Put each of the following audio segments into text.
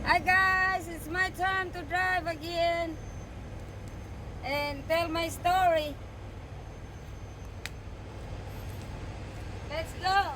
Hi guys, it's my time to drive again and tell my story. Let's go.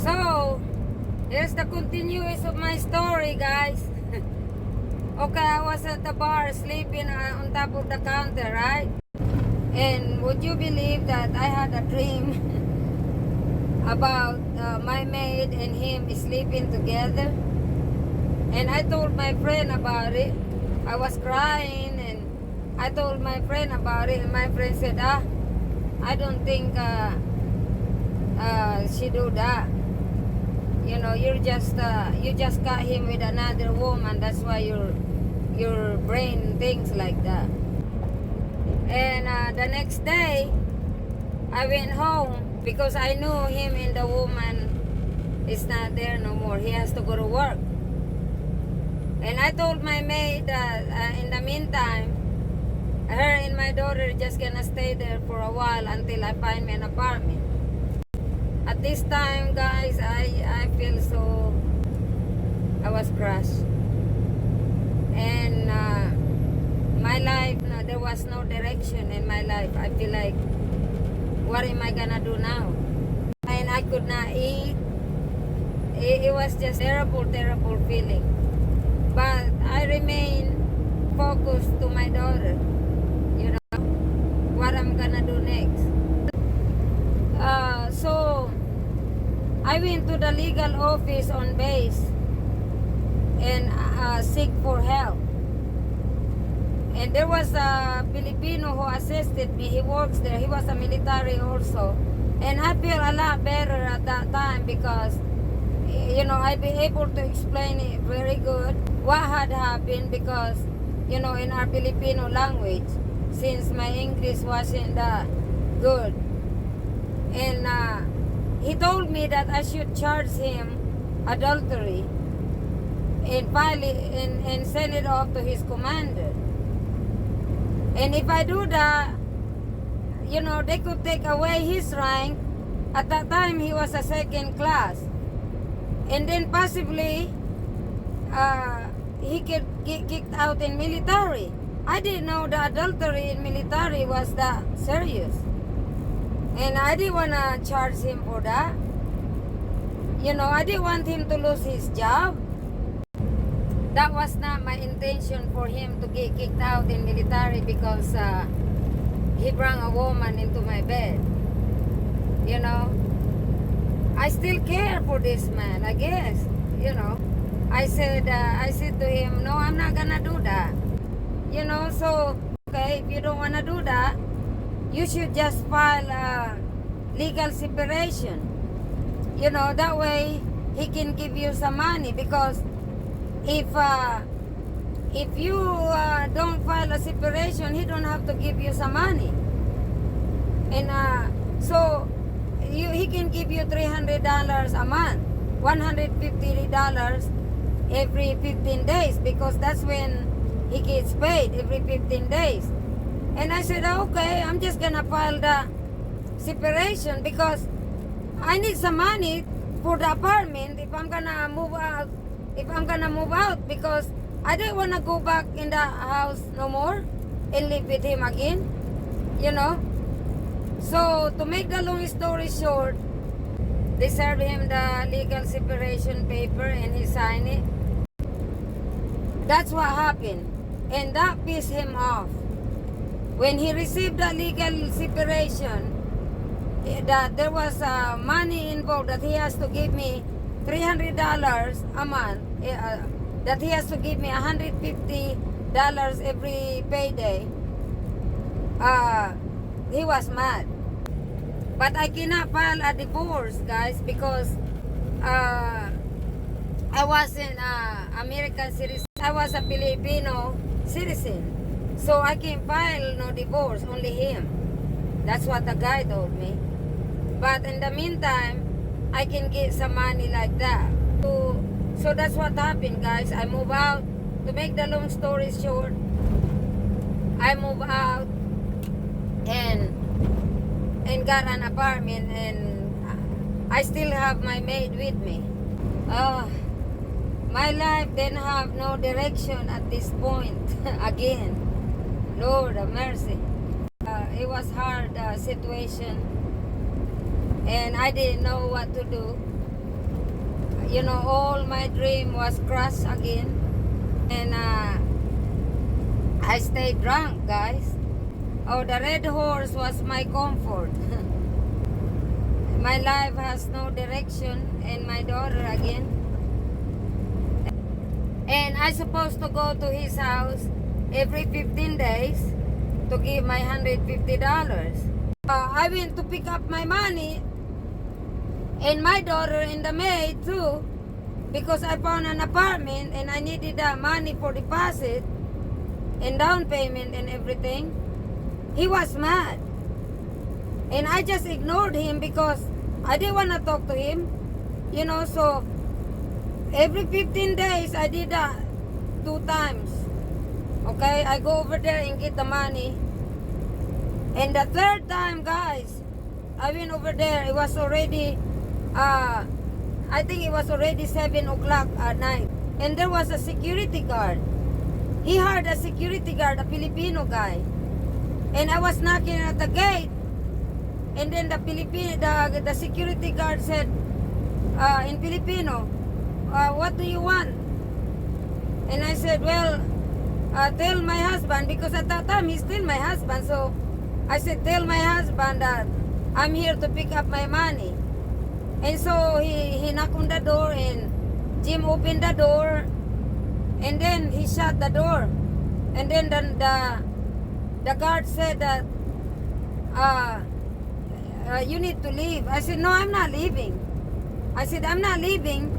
So, here's the continuation of my story, guys. Okay, I was at the bar sleeping on top of the counter, right? And would you believe that I had a dream about my maid and him sleeping together? And I told my friend about it. I was crying and I told my friend about it, and my friend said, I don't think she do that. You know, you just got him with another woman. That's why your brain thinks like that. And the next day, I went home because I knew him and the woman is not there no more. He has to go to work. And I told my maid that in the meantime, her and my daughter just gonna stay there for a while until I find me an apartment. At this time, guys, I feel so, I was crushed. And my life, no, there was no direction in my life. I feel like, what am I gonna do now? And I could not eat. It was just terrible, terrible feeling. But I remain focused to my daughter, you know, what I'm gonna do next. So I went to the legal office on base and seek for help. And there was a Filipino who assisted me. He works there. He was a military also. And I feel a lot better at that time because, you know, I'd be able to explain it very good what had happened because, you know, in our Filipino language, since my English wasn't that good. And he told me that I should charge him adultery and file it and send it off to his commander. And if I do that, you know, they could take away his rank. At that time, he was a second class. And then possibly, he could get kicked out in military. I didn't know the adultery in military was that serious. And I didn't want to charge him for that. You know, I didn't want him to lose his job. That was not my intention for him to get kicked out in military because he brought a woman into my bed. You know, I still care for this man, I guess. You know, I said to him, no, I'm not gonna do that. You know, so okay, if you don't wanna do that, you should just file a legal separation. You know, that way he can give you some money because if you don't file a separation, he don't have to give you some money. And so he can give you $300 a month, $150 every 15 days because that's when he gets paid, every 15 days. And I said, okay, I'm just gonna file the separation because I need some money for the apartment if I'm gonna move out. Because I didn't wanna go back in the house no more and live with him again, you know. So to make the long story short, they served him the legal separation paper and he signed it. That's what happened. And that pissed him off. When he received the legal separation, that there was money involved that he has to give me $300 a month, that he has to give me $150 every payday. He was mad. But I cannot file a divorce, guys, because I wasn't American citizen. I was a Filipino citizen. So I can file no divorce, only him. That's what the guy told me. But in the meantime, I can get some money like that. So that's what happened, guys. I move out. To make the long story short, I move out and got an apartment, and I still have my maid with me. My life didn't have no direction at this point again. Lord of mercy. It was hard situation, and I didn't know what to do. You know, all my dream was crushed again, and I stayed drunk, guys. Oh, the red horse was my comfort. My life has no direction, and my daughter again. And I supposed to go to his house every 15 days to give my $150. I went to pick up my money, and my daughter and the maid too, because I found an apartment and I needed that money for deposit and down payment and everything. He was mad, and I just ignored him because I didn't want to talk to him, you know. So every 15 days I did that 2 times. Okay, I go over there and get the money. And the 3rd time, guys, I went over there. It was already I think it was already 7 o'clock at night, and there was a security guard. He hired a security guard, a Filipino guy, and I was knocking at the gate, and then the security guard said in Filipino, what do you want? And I said, well, tell my husband, because at that time he's still my husband. So I said, tell my husband that I'm here to pick up my money. And so he knocked on the door, and Jim opened the door, and then he shut the door. And then the guard said that you need to leave. I said, no, I'm not leaving. I said, I'm not leaving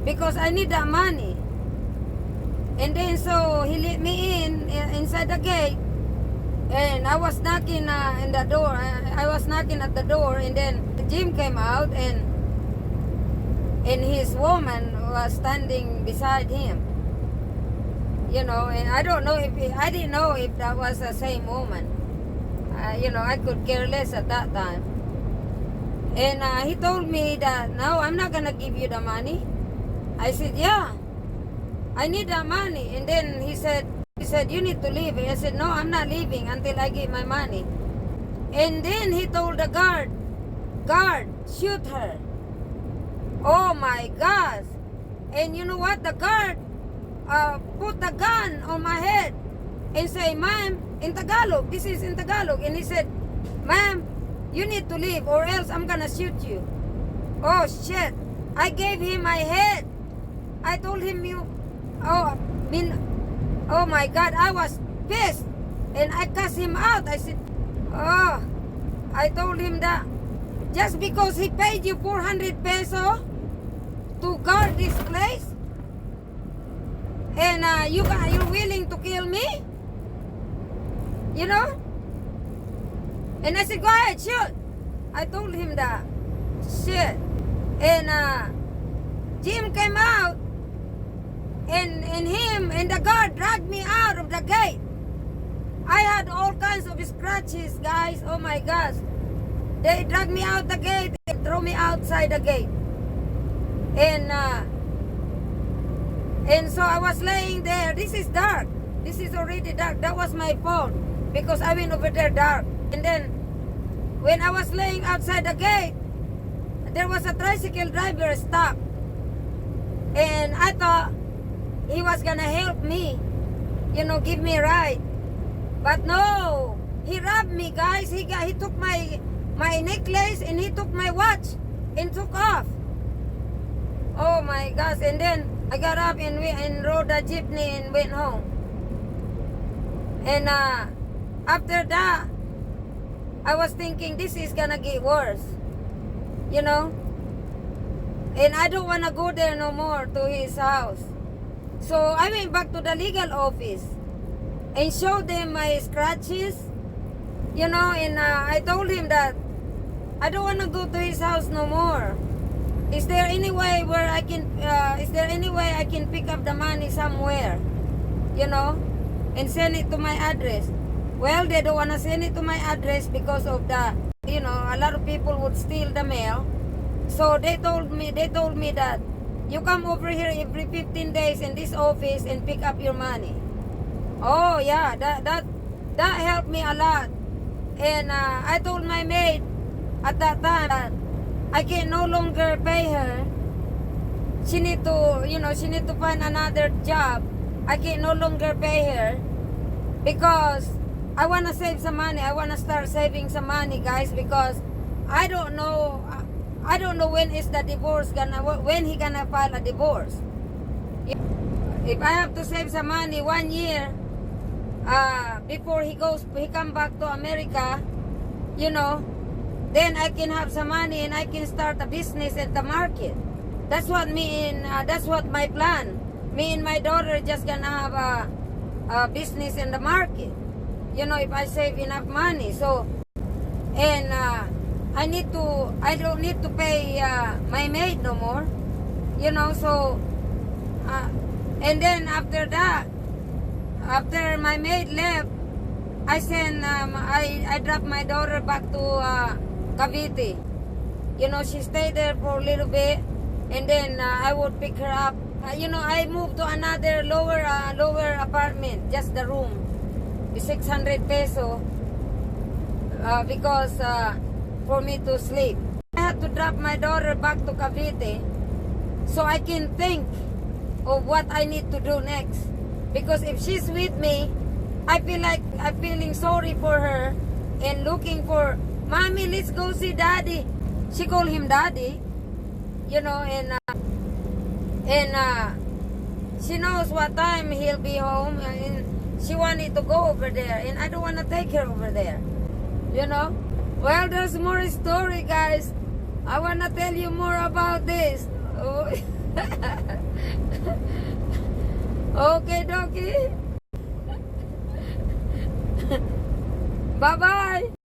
because I need that money. And then so he let me inside the gate, and I was knocking in the door. I was knocking at the door, and then Jim came out, and his woman was standing beside him. You know, and I don't know if I didn't know if that was the same woman. You know, I could care less at that time. And he told me that, no, I'm not gonna give you the money. I said, yeah, I need that money. And then he said, you need to leave. I said, no, I'm not leaving until I get my money. And then he told the guard, shoot her. Oh my gosh. And you know what? The guard put the gun on my head and say, ma'am, in Tagalog, this is in Tagalog. And he said, ma'am, you need to leave or else I'm gonna shoot you. Oh shit. I gave him my head. I told him oh my God, I was pissed. And I cussed him out. I said, oh, I told him that just because he paid you 400 pesos to guard this place, and you're willing to kill me, you know? And I said, go ahead, shoot. I told him that. Shit. And Jim came out, and him and the guard dragged me out of the gate. I had all kinds of scratches, guys. Oh my gosh. They dragged me out the gate and threw me outside the gate. And so I was laying there. This is dark. This is already dark. That was my fault because I went over there dark. And then when I was laying outside the gate, there was a tricycle driver stop. And I thought he was gonna help me, you know, give me a ride. But no, he robbed me, guys. He took my necklace and he took my watch and took off. Oh my gosh! And then I got up and rode a jeepney and went home. And after that, I was thinking this is gonna get worse, you know. And I don't wanna go there no more to his house. So I went back to the legal office and showed them my scratches, you know. And I told him that I don't wanna go to his house no more. Is there any way where I can? Is there any way I can pick up the money somewhere, you know, and send it to my address? Well, they don't wanna send it to my address because of the, you know, a lot of people would steal the mail. So they told me that you come over here every 15 days in this office and pick up your money. Oh yeah, that helped me a lot. And I told my maid at that time that I can no longer pay her. She need to, you know, she need to find another job. I can no longer pay her because I want to save some money. I want to start saving some money, guys, because I don't know when is the divorce when he gonna file a divorce. If I have to save some money 1 year before he come back to America, you know, then I can have some money and I can start a business at the market. That's what that's what my plan. Me and my daughter just gonna have a business in the market. You know, if I save enough money. So, and I don't need to pay my maid no more. You know, so, and then after that, after my maid left, I dropped my daughter back to Cavite. You know, she stayed there for a little bit, and then I would pick her up. You know, I moved to another lower apartment, just the room, the 600 peso, because for me to sleep. I had to drop my daughter back to Cavite so I can think of what I need to do next. Because if she's with me, I feel like I'm feeling sorry for her and looking for, Mommy, let's go see Daddy. She called him Daddy, you know, and she knows what time he'll be home, and she wanted to go over there, and I don't want to take her over there, you know. Well, there's more story, guys. I want to tell you more about this. Oh. Okay, dokie. Bye-bye.